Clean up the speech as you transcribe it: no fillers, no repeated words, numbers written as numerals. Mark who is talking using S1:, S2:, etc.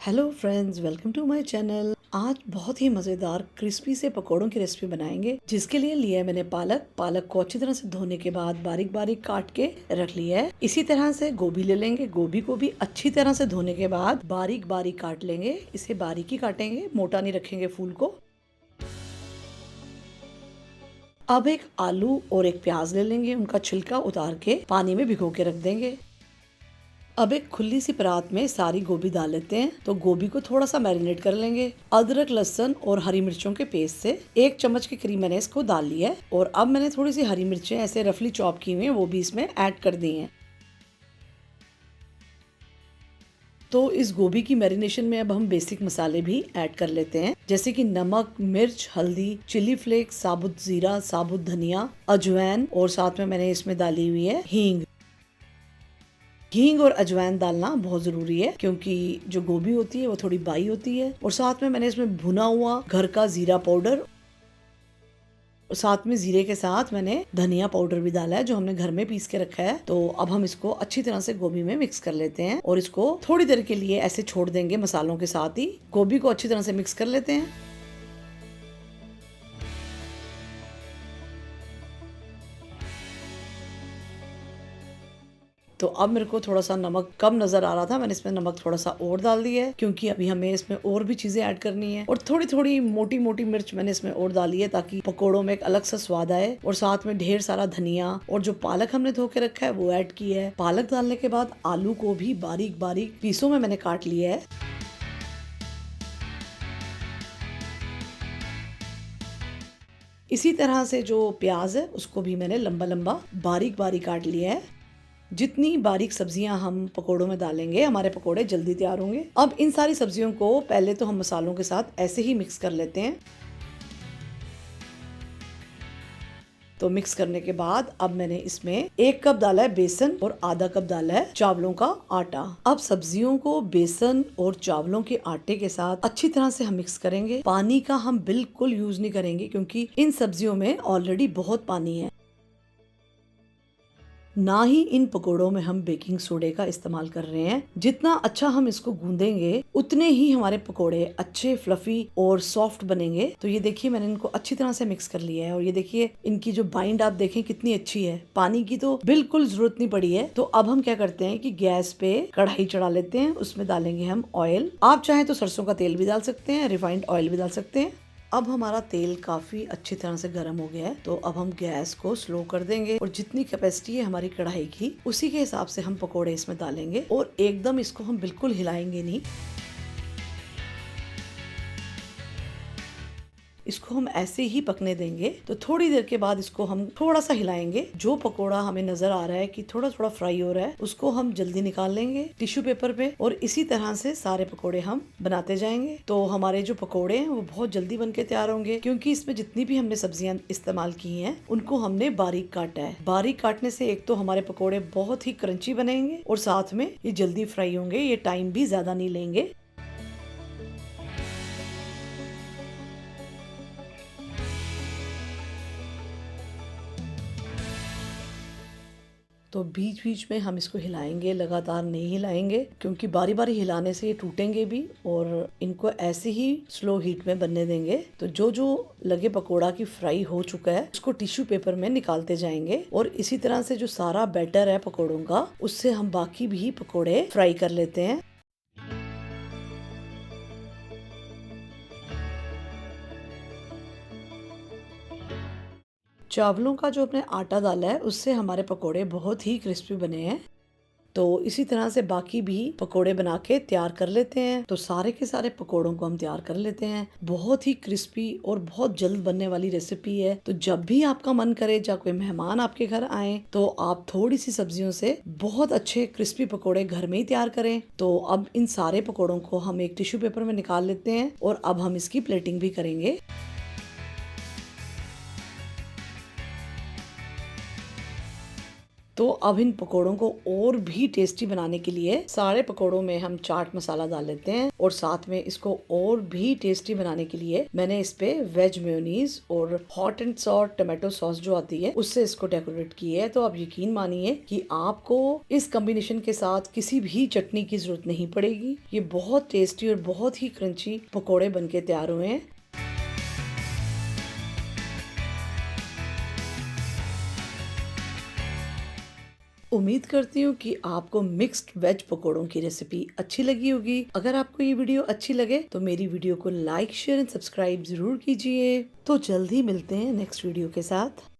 S1: Hello friends, welcome to my channel. आज बहुत ही मज़ेदार क्रिस्पी से पकोड़ों की रेसिपी बनाएंगे। जिसके लिए लिया है मैंने पालक को अच्छी तरह से धोने के बाद बारीक बारीक काट के रख लिया है। इसी तरह से गोभी ले लेंगे। गोभी को भी अच्छी तरह से धोने के बाद बारीक बारीक काट लेंगे। इसे बारीक ही काटेंगे, मोटा नहीं रखेंगे फूल को। अब एक आलू और एक प्याज ले लेंगे। उनका छिलका उतार के पानी में भिगो के रख देंगे। अब एक खुली सी परात में सारी गोभी डाल लेते हैं। तो गोभी को थोड़ा सा मैरिनेट कर लेंगे। अदरक, लहसुन और हरी मिर्चों के पेस्ट से 1 चम्मच के करीब मैंने इसको डाल लिया है। और अब मैंने थोड़ी सी हरी मिर्चें ऐसे रफली चॉप की हुई हैं, वो भी इसमें ऐड कर दी हैं। तो इस गोभी की मैरिनेशन में अब हम बेसिक मसाले भी ऐड कर लेते हैं, जैसे कि नमक, मिर्च, हल्दी, चिली फ्लेक्स, साबुत जीरा, साबुत धनिया, अजवाइन और साथ में मैंने इसमें डाली हुई है हींग। हींग और अजवाइन डालना बहुत जरूरी है, क्योंकि जो गोभी होती है वो थोड़ी बाई होती है। और साथ में मैंने इसमें भुना हुआ घर का जीरा पाउडर, और साथ में जीरे के साथ मैंने धनिया पाउडर भी डाला है, जो हमने घर में पीस के रखा है। तो अब हम इसको अच्छी तरह से गोभी में मिक्स कर लेते हैं और इसको थोड़ी देर के लिए ऐसे छोड़ देंगे। मसालों के साथ ही गोभी को अच्छी तरह से मिक्स कर लेते हैं। तो अब मेरे को थोड़ा सा नमक कम नजर आ रहा था, मैंने इसमें नमक थोड़ा सा और डाल दिया है, क्योंकि अभी हमें इसमें और भी चीजें ऐड करनी है। और थोड़ी थोड़ी मोटी मोटी मिर्च मैंने इसमें और डाली है, ताकि पकोड़ों में एक अलग सा स्वाद आए। और साथ में ढेर सारा धनिया और जो पालक हमने धो के रखा है वो ऐड की है। पालक डालने के बाद आलू को भी बारीक बारीक पीसों में मैंने काट लिया है। इसी तरह से जो प्याज है उसको भी मैंने लंबा लंबा बारीक बारीक काट लिया है। जितनी बारीक सब्जियां हम पकोड़ों में डालेंगे, हमारे पकोड़े जल्दी तैयार होंगे। अब इन सारी सब्जियों को पहले तो हम मसालों के साथ ऐसे ही मिक्स कर लेते हैं। तो मिक्स करने के बाद अब मैंने इसमें 1 कप डाला है बेसन और आधा कप डाला है चावलों का आटा। अब सब्जियों को बेसन और चावलों के आटे के साथ अच्छी तरह से हम मिक्स करेंगे। पानी का हम बिल्कुल यूज नहीं करेंगे, क्योंकि इन सब्जियों में ऑलरेडी बहुत पानी है। ना ही इन पकोड़ों में हम बेकिंग सोडे का इस्तेमाल कर रहे हैं। जितना अच्छा हम इसको गूंदेंगे उतने ही हमारे पकोड़े अच्छे, फ्लफी और सॉफ्ट बनेंगे। तो ये देखिए, मैंने इनको अच्छी तरह से मिक्स कर लिया है। और ये देखिए, इनकी जो बाइंड आप देखें कितनी अच्छी है। पानी की तो बिल्कुल जरूरत नहीं पड़ी है। तो अब हम क्या करते हैं कि गैस पे कढ़ाई चढ़ा लेते हैं। उसमें डालेंगे हम ऑयल। आप चाहें तो सरसों का तेल भी डाल सकते हैं, रिफाइंड ऑयल भी डाल सकते हैं। अब हमारा तेल काफी अच्छी तरह से गर्म हो गया है। तो अब हम गैस को स्लो कर देंगे और जितनी कैपेसिटी है हमारी कढ़ाई की, उसी के हिसाब से हम पकोड़े इसमें डालेंगे। और एकदम इसको हम बिल्कुल हिलाएंगे नहीं। इसको हम ऐसे ही पकने देंगे। तो थोड़ी देर के बाद इसको हम थोड़ा सा हिलाएंगे। जो पकोड़ा हमें नजर आ रहा है कि थोड़ा थोड़ा फ्राई हो रहा है, उसको हम जल्दी निकाल लेंगे टिश्यू पेपर पे। और इसी तरह से सारे पकोड़े हम बनाते जाएंगे। तो हमारे जो पकोड़े हैं वो बहुत जल्दी बन के तैयार होंगे, क्योंकि इसमें जितनी भी हमने सब्जियां इस्तेमाल की हैं उनको हमने बारीक काटा है। बारीक काटने से एक तो हमारे पकोड़े बहुत ही क्रंची बनेंगे और साथ में ये जल्दी फ्राई होंगे। ये टाइम भी ज्यादा नहीं लेंगे। तो बीच बीच में हम इसको हिलाएंगे, लगातार नहीं हिलाएंगे, क्योंकि बारी बारी हिलाने से ये टूटेंगे भी। और इनको ऐसे ही स्लो हीट में बनने देंगे। तो जो जो लगे पकोड़ा की फ्राई हो चुका है, उसको टिश्यू पेपर में निकालते जाएंगे। और इसी तरह से जो सारा बैटर है पकोड़ों का, उससे हम बाकी भी पकोड़े फ्राई कर लेते हैं। चावलों का जो अपने आटा डाला है, उससे हमारे पकोड़े बहुत ही क्रिस्पी बने हैं। तो इसी तरह से बाकी भी पकोड़े बना के तैयार कर लेते हैं। तो सारे के सारे पकोड़ों को हम तैयार कर लेते हैं। बहुत ही क्रिस्पी और बहुत जल्द बनने वाली रेसिपी है। तो जब भी आपका मन करे, या कोई मेहमान आपके घर आए, तो आप थोड़ी सी सब्जियों से बहुत अच्छे क्रिस्पी पकोड़े घर में ही तैयार करें। तो अब इन सारे पकोड़ों को हम एक टिश्यू पेपर में निकाल लेते हैं और अब हम इसकी प्लेटिंग भी करेंगे। तो तो अब इन पकोड़ों को और भी टेस्टी बनाने के लिए सारे पकोड़ों में हम चाट मसाला डाल लेते हैं और साथ में इसको और भी टेस्टी बनाने के लिए मैंने इस पे वेज मेयोनीज और hot and sour tomato sauce जो आती है उससे इसको डेकोरेट किया है। तो आप यकीन मानिए कि आपको इस कॉम्बिनेशन के साथ किसी भी चटनी की जरूरत नहीं पड़ेगी। ये बहुत टेस्टी और बहुत ही क्रंची पकोड़े बनके तैयार हुए हैं। उम्मीद करती हूँ कि आपको मिक्स्ड वेज पकोड़ों की रेसिपी अच्छी लगी होगी। अगर आपको ये वीडियो अच्छी लगे तो मेरी वीडियो को लाइक शेयर एंड सब्सक्राइब जरूर कीजिए। तो जल्द ही मिलते हैं नेक्स्ट वीडियो के साथ।